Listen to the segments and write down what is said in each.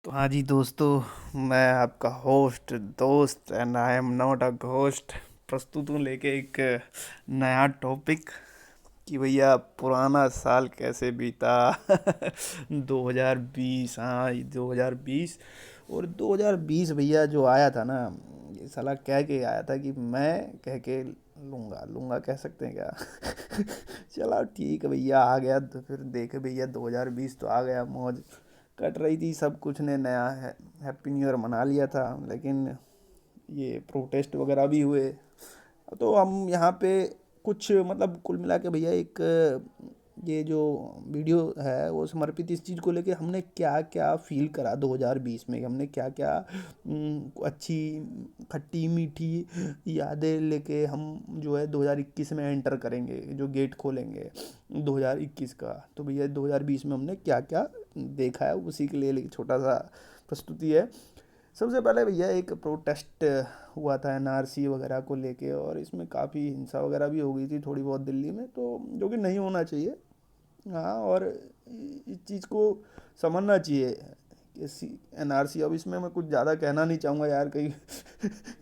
तो हाँ जी दोस्तों, मैं आपका होस्ट दोस्त and I am not a ghost प्रस्तुत हूँ लेके एक नया टॉपिक कि भैया पुराना साल कैसे बीता। 2020, हाँ 2020। और 2020 भैया जो आया था ना, ये साला कह के आया था कि मैं कह के लूँगा लूँगा कह सकते हैं क्या। चला ठीक है भैया, आ गया तो फिर देखे भैया 2020 तो आ गया, मौज कट रही थी, सब कुछ ने नया है, हैप्पी न्यू ईयर मना लिया था। लेकिन ये प्रोटेस्ट वगैरह भी हुए, तो हम यहाँ पे कुछ मतलब कुल मिला के भैया एक ये जो वीडियो है वो समर्पित इस चीज़ को लेके हमने क्या क्या फील करा 2020 में, हमने क्या क्या अच्छी खट्टी मीठी यादें लेके हम जो है 2021 में एंटर करेंगे, जो गेट खोलेंगे 2021 का। तो भैया 2020 में हमने क्या क्या देखा है उसी के लिए एक छोटा सा प्रस्तुति है। सबसे पहले भैया एक प्रोटेस्ट हुआ था एनआरसी वगैरह को लेके, और इसमें काफ़ी हिंसा वगैरह भी हो गई थी थोड़ी बहुत दिल्ली में, तो जो कि नहीं होना चाहिए। हाँ, और इस चीज़ को समझना चाहिए कि एनआरसी, अब इसमें मैं कुछ ज़्यादा कहना नहीं चाहूँगा यार, कहीं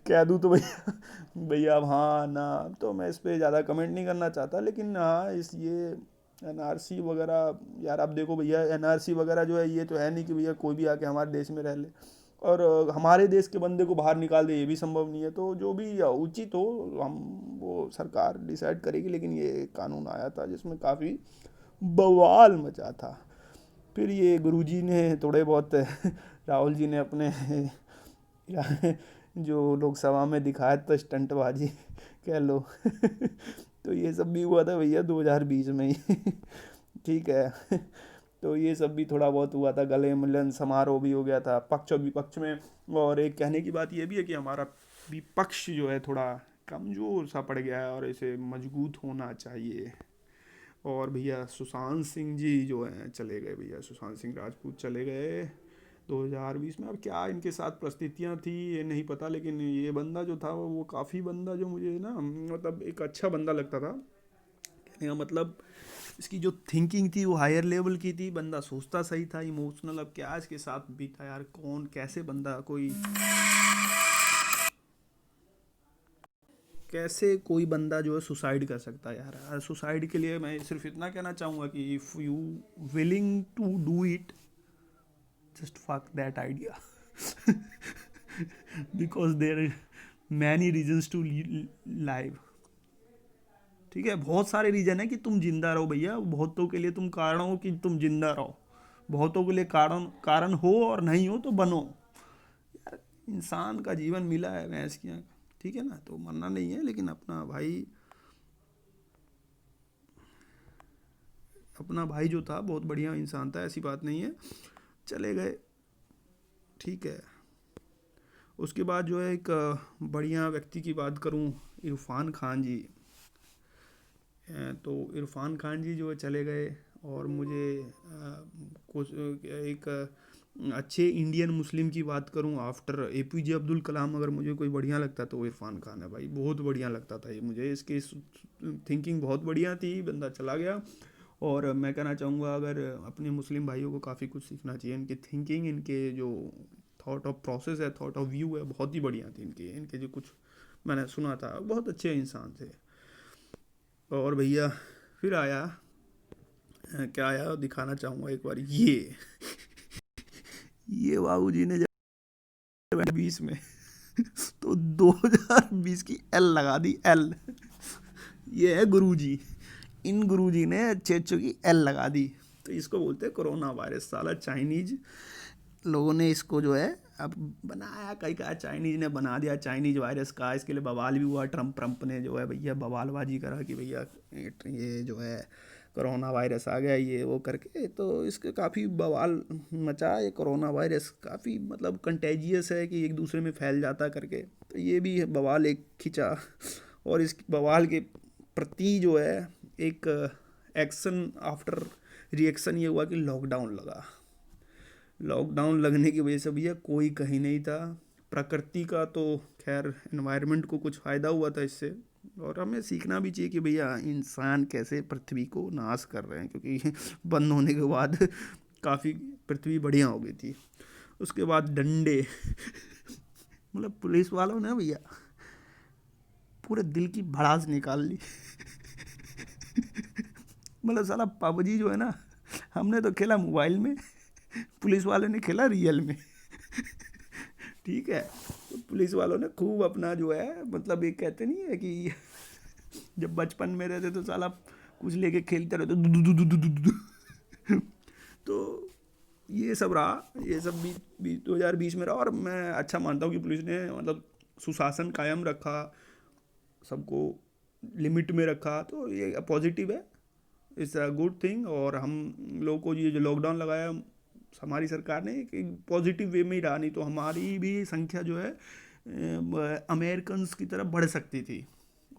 कह दूँ तो भैया भैया अब हाँ ना, तो मैं इस पे ज़्यादा कमेंट नहीं करना चाहता। लेकिन हाँ, इस ये एनआरसी वगैरह, यार आप देखो भैया, एनआरसी वगैरह जो है ये तो है नहीं कि भैया कोई भी आके हमारे देश में रह ले और हमारे देश के बंदे को बाहर निकाल दे, ये भी संभव नहीं है। तो जो भी उचित हो हम वो सरकार डिसाइड करेगी। लेकिन ये कानून आया था जिसमें काफ़ी बवाल मचा था। फिर ये गुरुजी ने थोड़े बहुत राहुल जी ने अपने जो लोकसभा में दिखाया था स्टंटबाजी कह लो। तो ये सब भी हुआ था भैया 2020 में ही। ठीक है। तो ये सब भी थोड़ा बहुत हुआ था, गले मिलन समारोह भी हो गया था पक्ष और विपक्ष में। और एक कहने की बात ये भी है कि हमारा विपक्ष जो है थोड़ा कमज़ोर सा पड़ गया है और इसे मजबूत होना चाहिए। और भैया सुशांत सिंह जी जो हैं चले गए, भैया सुशांत सिंह राजपूत चले गए 2020 में। अब क्या इनके साथ परिस्थितियाँ थी ये नहीं पता, लेकिन ये बंदा जो था वो काफ़ी बंदा जो मुझे ना मतलब एक अच्छा बंदा लगता था। कहने का मतलब इसकी जो थिंकिंग थी वो हायर लेवल की थी, बंदा सोचता सही था, इमोशनल। अब क्या इसके साथ बीता यार, कौन कैसे बंदा कोई कैसे कोई बंदा जो है सुसाइड कर सकता है यार। सुसाइड के लिए मैं सिर्फ इतना कहना चाहूँगा कि if you willing to do it, just fuck that idea. Because there many reasons to live. ठीक है, बहुत सारे रीजन है कि तुम जिंदा रहो भैया, बहुतों के लिए तुम कारण हो कि तुम जिंदा रहो, बहुतों के लिए कारण कारण हो और नहीं हो तो बनो। यार इंसान का जीवन मिला है भैंस की आंख, ठीक है ना, तो मरना नहीं है। लेकिन अपना भाई, अपना भाई जो था बहुत बढ़िया इंसान था, ऐसी बात नहीं है, चले गए, ठीक है। उसके बाद जो है एक बढ़िया व्यक्ति की बात करूं, इरफान खान जी। तो इरफान खान जी जो है चले गए, और मुझे कुछ एक अच्छे इंडियन मुस्लिम की बात करूं आफ्टर एपीजे अब्दुल कलाम, अगर मुझे कोई बढ़िया लगता तो वो इरफान खान है भाई, बहुत बढ़िया लगता था ये मुझे, इसकी थिंकिंग बहुत बढ़िया थी, बंदा चला गया। और मैं कहना चाहूँगा अगर अपने मुस्लिम भाइयों को काफ़ी कुछ सीखना चाहिए, इनकी थिंकिंग, इनके जो थॉट ऑफ प्रोसेस है, थॉट ऑफ व्यू है, बहुत ही बढ़िया थी इनकी, इनके जो कुछ मैंने सुना था, बहुत अच्छे इंसान थे। और भैया फिर आया क्या आया दिखाना चाहूँगा एक बार, ये बाबू जी ने जब 20 में तो 2020 की एल लगा दी, एल। ये है गुरुजी, इन गुरुजी ने अच्छे अच्छों की एल लगा दी। तो इसको बोलते हैं कोरोना वायरस, साला चाइनीज लोगों ने इसको जो है अब बनाया, कहीं कहा चाइनीज ने बना दिया चाइनीज वायरस का, इसके लिए बवाल भी हुआ, ट्रम्प ट्रम्प ने जो है भैया बवालबाजी करा कि भैया ये जो है कोरोना वायरस आ गया ये वो करके, तो इसके काफ़ी बवाल मचा। ये कोरोना वायरस काफ़ी मतलब कंटेजियस है कि एक दूसरे में फैल जाता करके, तो ये भी बवाल एक खिंचा। और इस बवाल के प्रति जो है एक एक्शन आफ्टर रिएक्शन ये हुआ कि लॉकडाउन लगा। लॉकडाउन लगने की वजह से भैया कोई कहीं नहीं था। प्रकृति का तो खैर एनवायरनमेंट को कुछ फ़ायदा हुआ था इससे, और हमें सीखना भी चाहिए कि भैया इंसान कैसे पृथ्वी को नाश कर रहे हैं, क्योंकि बंद होने के बाद काफ़ी पृथ्वी बढ़िया हो गई थी। उसके बाद डंडे। मतलब पुलिस वालों ने भैया पूरे दिल की भड़ास निकाल ली। मतलब साला पबजी जो है ना, हमने तो खेला मोबाइल में, पुलिस वाले ने खेला रियल में। ठीक है, तो पुलिस वालों ने खूब अपना जो है, मतलब एक कहते नहीं है कि जब बचपन में रहते तो साला कुछ लेके खेलते रहते, दु दु दु दु दु दु दु। तो ये सब रहा, ये सब 2020 में रहा। और मैं अच्छा मानता हूँ कि पुलिस ने मतलब सुशासन कायम रखा, सबको लिमिट में रखा, तो ये पॉजिटिव है, इट्स अ गुड थिंग। और हम लोगों को ये जो लॉकडाउन लगाया हमारी सरकार ने, एक पॉजिटिव वे में ही रहा, नहीं तो हमारी भी संख्या जो है अमेरिकन्स की तरफ बढ़ सकती थी।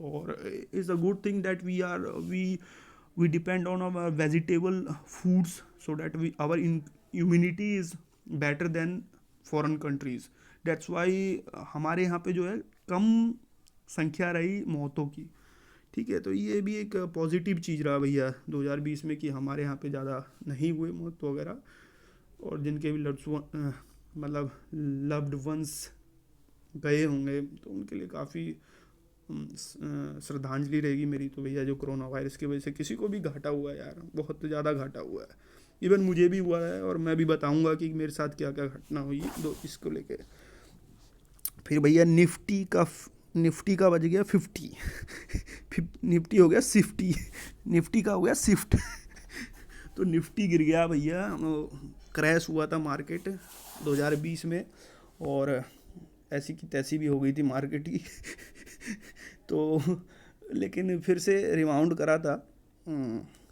और it's a good thing that we depend on our vegetable foods, so that we our immunity is better than foreign countries. That's why हमारे यहाँ पे जो है कम संख्या रही मौतों की। ठीक है, तो ये भी एक पॉजिटिव चीज़ रहा भैया 2020 में, कि हमारे यहाँ पे ज़्यादा नहीं हुए मौत वगैरह। और जिनके भी मतलब लव्ड वंस गए होंगे तो उनके लिए काफ़ी श्रद्धांजलि रहेगी मेरी तो भैया, जो कोरोना वायरस की वजह से किसी को भी घाटा हुआ है यार, बहुत ज़्यादा घाटा हुआ है। इवन मुझे भी हुआ है, और मैं भी बताऊंगा कि मेरे साथ क्या क्या घटना हुई दो इसको लेके। फिर भैया निफ्टी का बज गया 50। निफ्टी हो गया सिफ्टी, निफ्टी का हो गया शिफ्ट। तो निफ्टी गिर गया भैया, क्रैश हुआ था मार्केट 2020 में, और ऐसी की तैसी भी हो गई थी मार्केट की। तो लेकिन फिर से रिबाउंड करा था।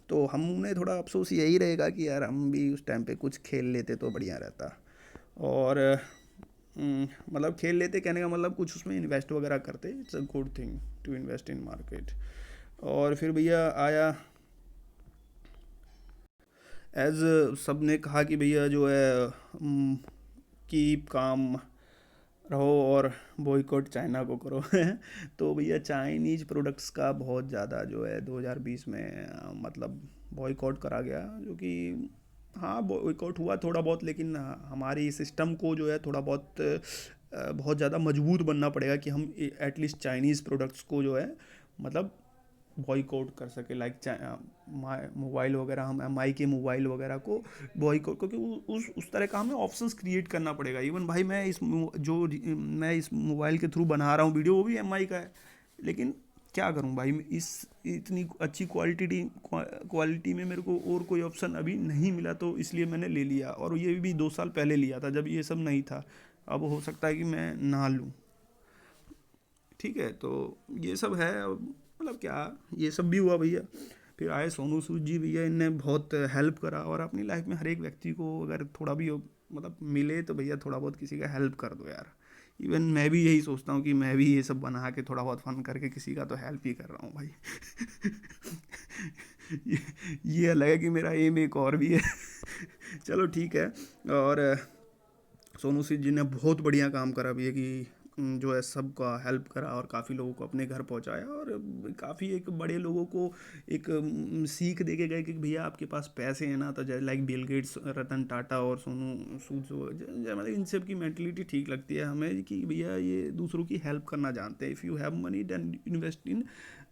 तो हमने थोड़ा अफसोस यही रहेगा कि यार हम भी उस टाइम पे कुछ खेल लेते तो बढ़िया रहता। और मतलब खेल लेते कहने का मतलब कुछ उसमें इन्वेस्ट वगैरह करते, it's a good thing to invest in market. और फिर भैया आया, एज सब ने कहा कि भैया जो है कीप काम रहो और बॉयकॉट चाइना को करो। तो भैया चाइनीज प्रोडक्ट्स का बहुत ज़्यादा जो है 2020 में मतलब बॉयकॉट करा गया, जो कि हाँ बॉयकॉट हुआ थोड़ा बहुत, लेकिन हमारी सिस्टम को जो है थोड़ा बहुत बहुत ज़्यादा मजबूत बनना पड़ेगा कि हम एटलीस्ट चाइनीज़ प्रोडक्ट्स को जो है मतलब बॉयकॉट कर सके। लाइक मोबाइल वगैरह, हम एमआई के मोबाइल वगैरह को बॉयकॉट, क्योंकि उस तरह का हमें ऑप्शंस क्रिएट करना पड़ेगा। इवन भाई मैं इस मोबाइल के थ्रू बना रहा हूँ वीडियो, वो भी एमआई का है, लेकिन क्या करूँ भाई, इस इतनी अच्छी क्वालिटी में मेरे को और कोई ऑप्शन अभी नहीं मिला, तो इसलिए मैंने ले लिया। और ये भी 2 साल पहले लिया था जब ये सब नहीं था, अब हो सकता है कि मैं ना लूँ। ठीक है, तो ये सब है, मतलब क्या, ये सब भी हुआ भैया। फिर आए सोनू सूद जी भैया, इनने बहुत हेल्प करा, और अपनी लाइफ में हर एक व्यक्ति को अगर थोड़ा भी मतलब मिले तो भैया थोड़ा बहुत किसी का हेल्प कर दो यार। इवन मैं भी यही सोचता हूँ कि मैं भी ये सब बना के थोड़ा बहुत फन करके किसी का तो हेल्प ही कर रहा हूँ भाई। ये, ये अलग है कि मेरा एम एक और भी है। चलो ठीक है। और सोनू सूद जी ने बहुत बढ़िया काम करा भैया, कि जो है सबका हेल्प करा और काफ़ी लोगों को अपने घर पहुंचाया, और काफ़ी एक बड़े लोगों को एक सीख दे के गए कि भैया आपके पास पैसे हैं ना, तो जैसे like Bill Gates, Ratan Tata और सोनू सूद, मतलब इन सब की मेंटलिटी ठीक लगती है हमें, कि भैया ये दूसरों की हेल्प करना जानते हैं। If you have money then invest in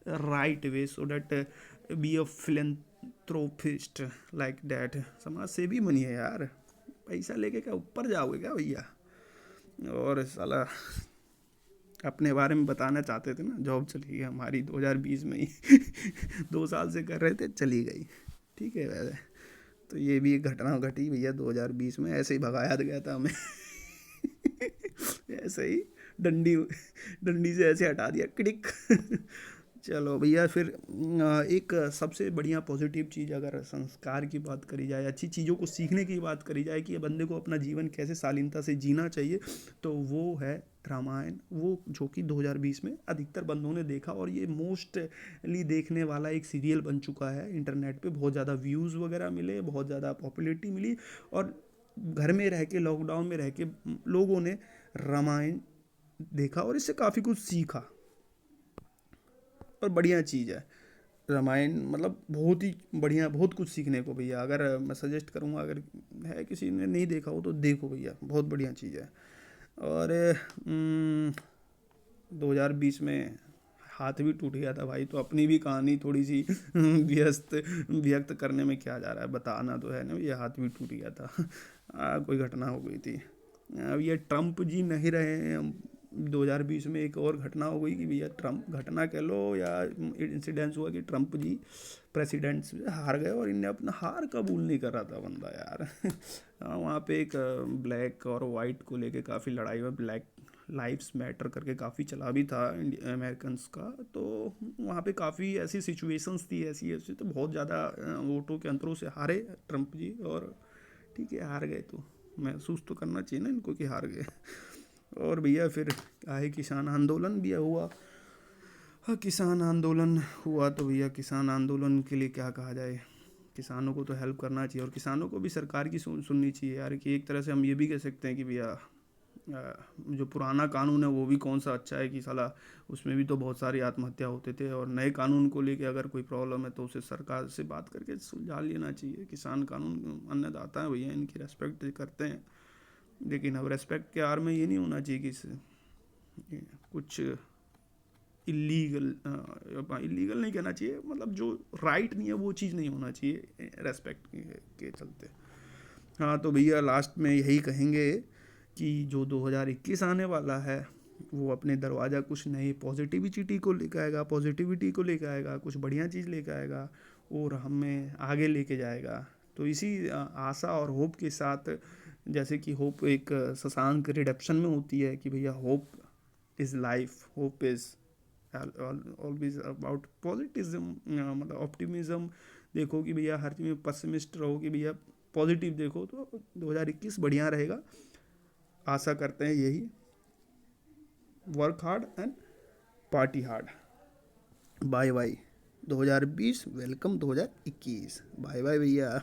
right way, so that be a philanthropist like that. समाज से भी बनी है यार, पैसा लेके क्या ऊपर जाओगे क्या भैया। और साला अपने बारे में बताना चाहते थे ना, जॉब चली गई हमारी 2020 में ही। 2 साल से कर रहे थे, चली गई। ठीक है वैसे, तो ये भी एक घटना घटी भैया 2020 में, ऐसे ही भगाया गया था हमें। ऐसे ही डंडी डंडी से ऐसे हटा दिया, क्लिक। चलो भैया, फिर एक सबसे बढ़िया पॉजिटिव चीज़, अगर संस्कार की बात करी जाए, अच्छी चीज़ों को सीखने की बात करी जाए कि बंदे को अपना जीवन कैसे शालीनता से जीना चाहिए, तो वो है रामायण। वो जो कि 2020 में अधिकतर बंदों ने देखा, और ये मोस्टली देखने वाला एक सीरियल बन चुका है। इंटरनेट पे बहुत ज़्यादा व्यूज़ वगैरह मिले, बहुत ज़्यादा पॉपुलैरिटी मिली, और घर में रह के, लॉकडाउन में रह के लोगों ने रामायण देखा और इससे काफ़ी कुछ सीखा, और बढ़िया चीज़ है। रामायण मतलब बहुत ही बढ़िया, बहुत कुछ सीखने को भैया। अगर मैं सजेस्ट करूँगा, अगर है किसी ने नहीं देखा हो तो देखो भैया, बहुत बढ़िया चीज़ है। और 2020 में हाथ भी टूट गया था भाई, तो अपनी भी कहानी थोड़ी सी व्यक्त करने में क्या जा रहा है, बताना तो है ना, ये हाथ भी टूट गया था। कोई घटना हो गई थी। अब ये ट्रम्प जी नहीं रहे हैं। 2020 में एक और घटना हो गई कि भैया, ट्रम्प घटना कह लो या इंसिडेंस हुआ कि ट्रम्प जी प्रेसिडेंट से हार गए, और इन्हें अपना हार कबूल नहीं कर रहा था बंदा यार। वहाँ पे एक ब्लैक और वाइट को लेके काफ़ी लड़ाई हुआ, ब्लैक लाइव्स मैटर करके काफ़ी चला भी था अमेरिकन्स का। तो वहाँ पे काफ़ी ऐसी सिचुएशंस थी, ऐसी ऐसी, तो बहुत ज़्यादा वोटों के अंतरों से हारे ट्रम्प जी। और ठीक है, हार गए तो महसूस तो करना चाहिए ना इनको कि हार गए। और भैया फिर आए किसान आंदोलन भी हुआ। हाँ, किसान आंदोलन हुआ तो भैया, किसान आंदोलन के लिए क्या कहा जाए, किसानों को तो हेल्प करना चाहिए, और किसानों को भी सरकार की सुननी चाहिए यार। कि एक तरह से हम ये भी कह सकते हैं कि भैया, जो पुराना कानून है वो भी कौन सा अच्छा है, कि साला उसमें भी तो बहुत सारी आत्महत्या होते थे। और नए कानून को लेके अगर कोई प्रॉब्लम है तो उसे सरकार से बात करके सुलझा लेना चाहिए। किसान कानून अन्नदाता है भैया, इनकी रेस्पेक्ट करते हैं, लेकिन अब रेस्पेक्ट के आड़ में ये नहीं होना चाहिए कि कुछ इलीगल, इलीगल नहीं कहना चाहिए, मतलब जो राइट नहीं है वो चीज़ नहीं होना चाहिए रेस्पेक्ट के चलते। हाँ तो भैया लास्ट में यही कहेंगे कि जो 2021 आने वाला है वो अपने दरवाज़ा कुछ नई पॉजिटिविटी को लेकर आएगा, पॉजिटिविटी को लेकर आएगा, कुछ बढ़िया चीज़ लेकर आएगा और हमें आगे लेके जाएगा। तो इसी आशा और होप के साथ, जैसे कि होप एक शशांक रिडेप्शन में होती है कि भैया, hope is life, hope is always about positivism, मतलब ऑप्टिमिज्म। देखो कि भैया हर चीज़ में पसिमिस्ट रहो कि भैया पॉजिटिव देखो, तो 2021 बढ़िया रहेगा। आशा करते हैं यही। Work hard and party hard. Bye bye 2020, welcome 2021, bye bye भैया।